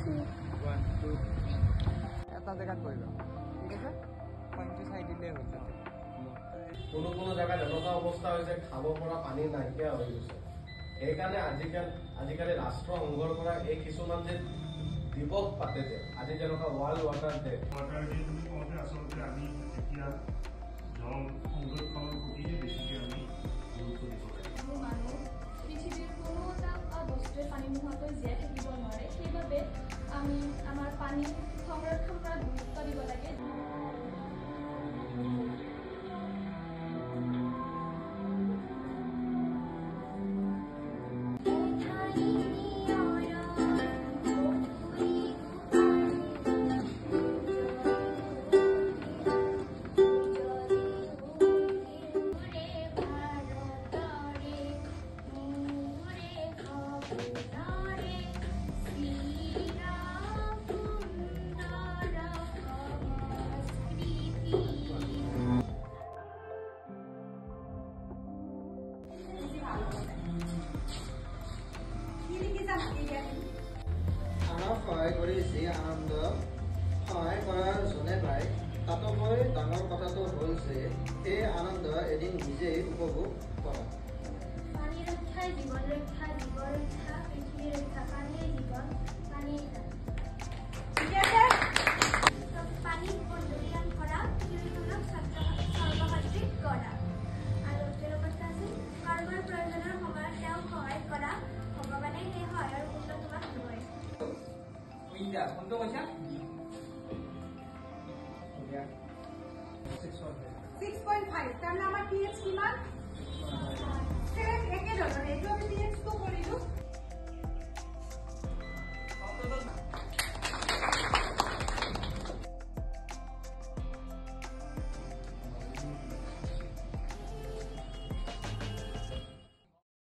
1 2 এটা জায়গাত বহিবা ঠিক আছে পইণ্টটো চাই দিলে হৈ যাব কোনো জায়গাত এনেকুৱা অৱস্থা হৈছে খাব পৰা পানী নাইকিয়া হৈ গৈছে সেইকাৰণে আজিকালি ৰাষ্ট্ৰসংঘৰ পৰা এই কিছুমান যে দিৱস পাতে যে আজি যেনেকুৱা ৱৰ্ল্ড ৱাটাৰ ডে আচলতে আমি এতিয়া জল সংৰক্ষণৰ প্ৰতিহে বেছিকৈ আমি গুৰুত্ব দিব লাগে মানুহ পৃথিৱীৰ কোনো এটা বস্তুৱে পানী নোহোৱাকৈ জীয়াই থাকিব নোৱাৰে সেইবাবে আমি আমাৰ পানী সংৰক্ষণ কৰাত গুৰুত্ব দিব লাগে আনক সহায় কৰি যি আনন্দ সহায় কৰাৰ যোনে পায় তাতোকৈ ডাঙৰ কথাটো হ'ল যে সেই আনন্দ এদিন নিজেই উপভোগ কৰা পানী ৰক্ষাই জীৱন ৰক্ষা জীৱ ৰক্ষা পৃথিৱী ৰক্ষা পানীয়ে জীৱন পানীয়ে পানী প্ৰদূষণ কৰা পৃথিৱীখনক সৰ্বসাত্বিক কৰা আৰু তেওঁলোকত আছে কাৰোবাৰ প্ৰয়োজনৰ সময়ত তেওঁক সহায় কৰা ভগৱানে সেই সহায়ৰ মূল্য তোমাক দিবই উইন্ডা কোনটো কৈছা 6.5 তাৰ নাম আৰ pH কিমান সেম একে ধৰণৰ এটো আমি pH তো কৰিলো